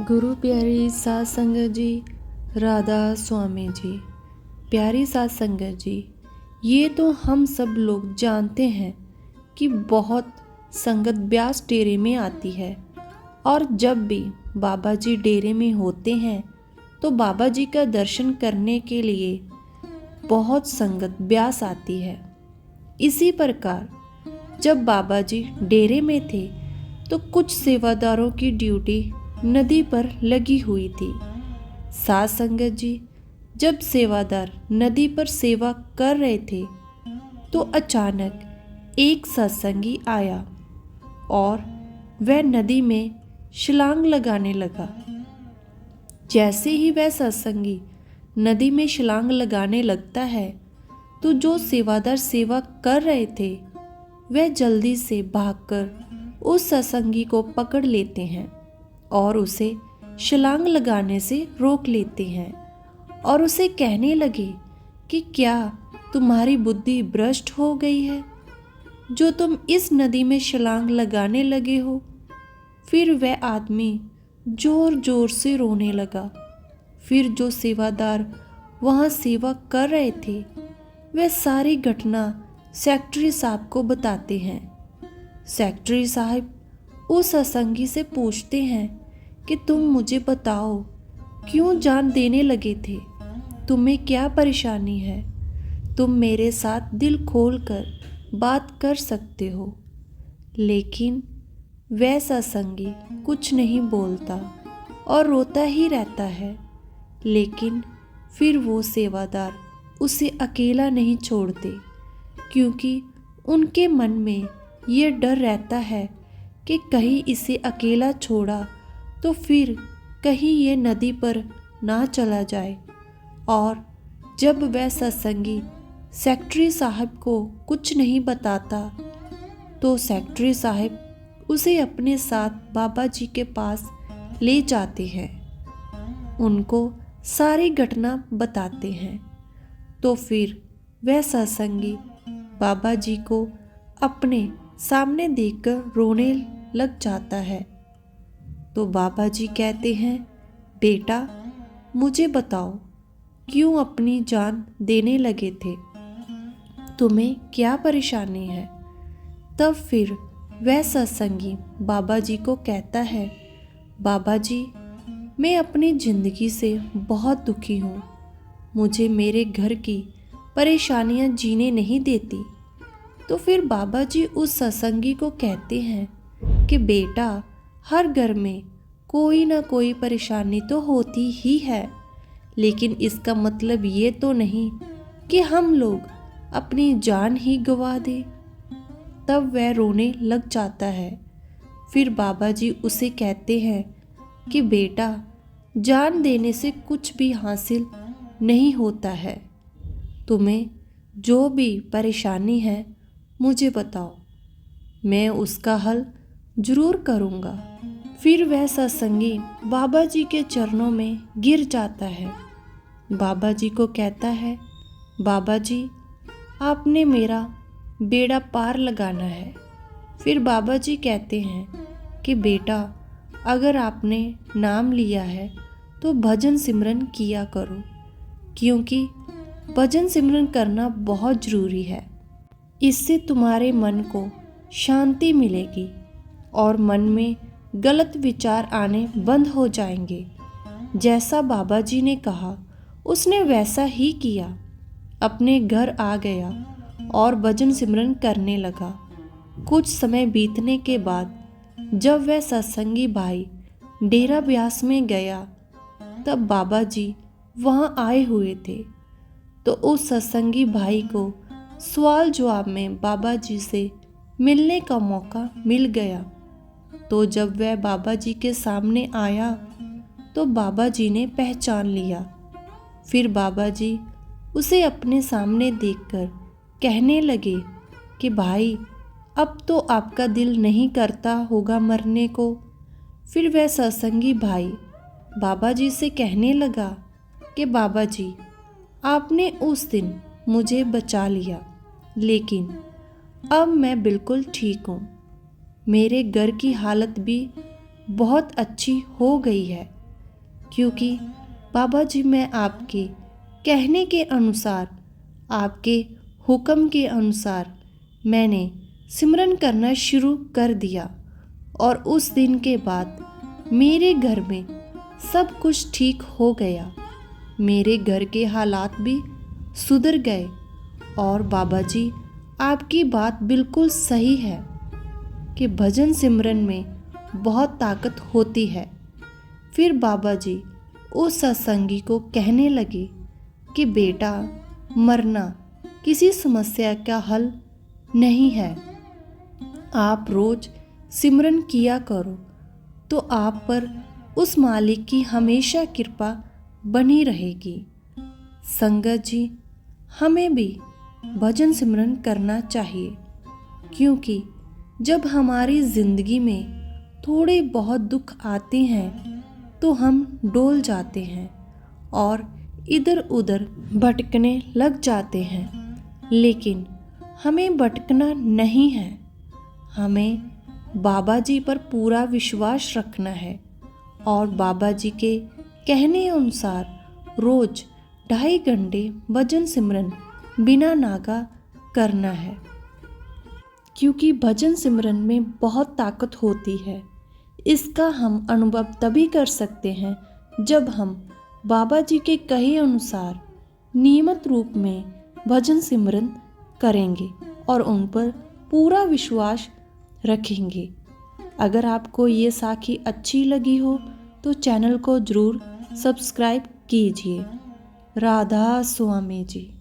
गुरु प्यारी साध संगत जी, राधा स्वामी जी। प्यारी साध संगत जी, ये तो हम सब लोग जानते हैं कि बहुत संगत ब्यास डेरे में आती है और जब भी बाबा जी डेरे में होते हैं तो बाबा जी का दर्शन करने के लिए बहुत संगत ब्यास आती है। इसी प्रकार जब बाबा जी डेरे में थे तो कुछ सेवादारों की ड्यूटी नदी पर लगी हुई थी। साध संगत जी, जब सेवादार नदी पर सेवा कर रहे थे तो अचानक एक सत्संगी आया और वह नदी में छलांग लगाने लगा। जैसे ही वह सत्संगी नदी में छलांग लगाने लगता है तो जो सेवादार सेवा कर रहे थे वह जल्दी से भागकर उस सत्संगी को पकड़ लेते हैं और उसे छलांग लगाने से रोक लेते हैं और उसे कहने लगे कि क्या तुम्हारी बुद्धि भ्रष्ट हो गई है जो तुम इस नदी में छलांग लगाने लगे हो। फिर वह आदमी जोर जोर से रोने लगा। फिर जो सेवादार वहाँ सेवा कर रहे थे वह सारी घटना सेक्रेटरी साहब को बताते हैं। सेक्रेटरी साहब उस सत्संगी से पूछते हैं कि तुम मुझे बताओ, क्यों जान देने लगे थे? तुम्हें क्या परेशानी है? तुम मेरे साथ दिल खोल कर बात कर सकते हो। लेकिन वह सत्संगी कुछ नहीं बोलता और रोता ही रहता है। लेकिन फिर वो सेवादार उसे अकेला नहीं छोड़ते, क्योंकि उनके मन में ये डर रहता है कि कहीं इसे अकेला छोड़ा तो फिर कहीं ये नदी पर ना चला जाए। और जब वह सत्संगी सेक्रेटरी साहब को कुछ नहीं बताता तो सेक्रेटरी साहब उसे अपने साथ बाबा जी के पास ले जाते हैं, उनको सारी घटना बताते हैं। तो फिर वह सत्संगी बाबा जी को अपने सामने देखकर रोने लग जाता है। तो बाबा जी कहते हैं, बेटा मुझे बताओ, क्यों अपनी जान देने लगे थे? तुम्हें क्या परेशानी है? तब फिर वह सत्संगी बाबा जी को कहता है, बाबा जी मैं अपनी ज़िंदगी से बहुत दुखी हूँ। मुझे मेरे घर की परेशानियाँ जीने नहीं देती। तो फिर बाबा जी उस सत्संगी को कहते हैं कि बेटा हर घर में कोई ना कोई परेशानी तो होती ही है, लेकिन इसका मतलब ये तो नहीं कि हम लोग अपनी जान ही गंवा दें। तब वह रोने लग जाता है। फिर बाबा जी उसे कहते हैं कि बेटा जान देने से कुछ भी हासिल नहीं होता है। तुम्हें जो भी परेशानी है मुझे बताओ, मैं उसका हल जरूर करूँगा। फिर वह सत्संगी बाबा जी के चरणों में गिर जाता है। बाबा जी को कहता है, बाबा जी आपने मेरा बेड़ा पार लगाना है। फिर बाबा जी कहते हैं कि बेटा अगर आपने नाम लिया है तो भजन सिमरन किया करो, क्योंकि भजन सिमरन करना बहुत ज़रूरी है। इससे तुम्हारे मन को शांति मिलेगी और मन में गलत विचार आने बंद हो जाएंगे। जैसा बाबा जी ने कहा उसने वैसा ही किया। अपने घर आ गया और भजन सिमरन करने लगा। कुछ समय बीतने के बाद जब वह सत्संगी भाई डेरा ब्यास में गया तब बाबा जी वहाँ आए हुए थे। तो उस सत्संगी भाई को सवाल जवाब में बाबा जी से मिलने का मौका मिल गया। तो जब वह बाबा जी के सामने आया तो बाबा जी ने पहचान लिया। फिर बाबा जी उसे अपने सामने देखकर कहने लगे कि भाई अब तो आपका दिल नहीं करता होगा मरने को। फिर वह सत्संगी भाई बाबा जी से कहने लगा कि बाबा जी आपने उस दिन मुझे बचा लिया, लेकिन अब मैं बिल्कुल ठीक हूँ। मेरे घर की हालत भी बहुत अच्छी हो गई है। क्योंकि बाबा जी मैं आपके कहने के अनुसार, आपके हुक्म के अनुसार मैंने सिमरन करना शुरू कर दिया और उस दिन के बाद मेरे घर में सब कुछ ठीक हो गया। मेरे घर के हालात भी सुधर गए। और बाबा जी आपकी बात बिल्कुल सही है कि भजन सिमरन में बहुत ताकत होती है। फिर बाबा जी उस सत्संगी को कहने लगे कि बेटा, मरना किसी समस्या का हल नहीं है। आप रोज सिमरन किया करो तो आप पर उस मालिक की हमेशा कृपा बनी रहेगी। संगत जी, हमें भी भजन सिमरन करना चाहिए, क्योंकि जब हमारी ज़िंदगी में थोड़े बहुत दुख आते हैं तो हम डोल जाते हैं और इधर उधर भटकने लग जाते हैं। लेकिन हमें भटकना नहीं है, हमें बाबा जी पर पूरा विश्वास रखना है और बाबा जी के कहने अनुसार रोज 2.5 घंटे भजन सिमरन बिना नागा करना है, क्योंकि भजन सिमरन में बहुत ताकत होती है। इसका हम अनुभव तभी कर सकते हैं जब हम बाबा जी के कहे अनुसार नियमित रूप में भजन सिमरन करेंगे और उन पर पूरा विश्वास रखेंगे। अगर आपको ये साखी अच्छी लगी हो तो चैनल को ज़रूर सब्सक्राइब कीजिए। राधा स्वामी जी।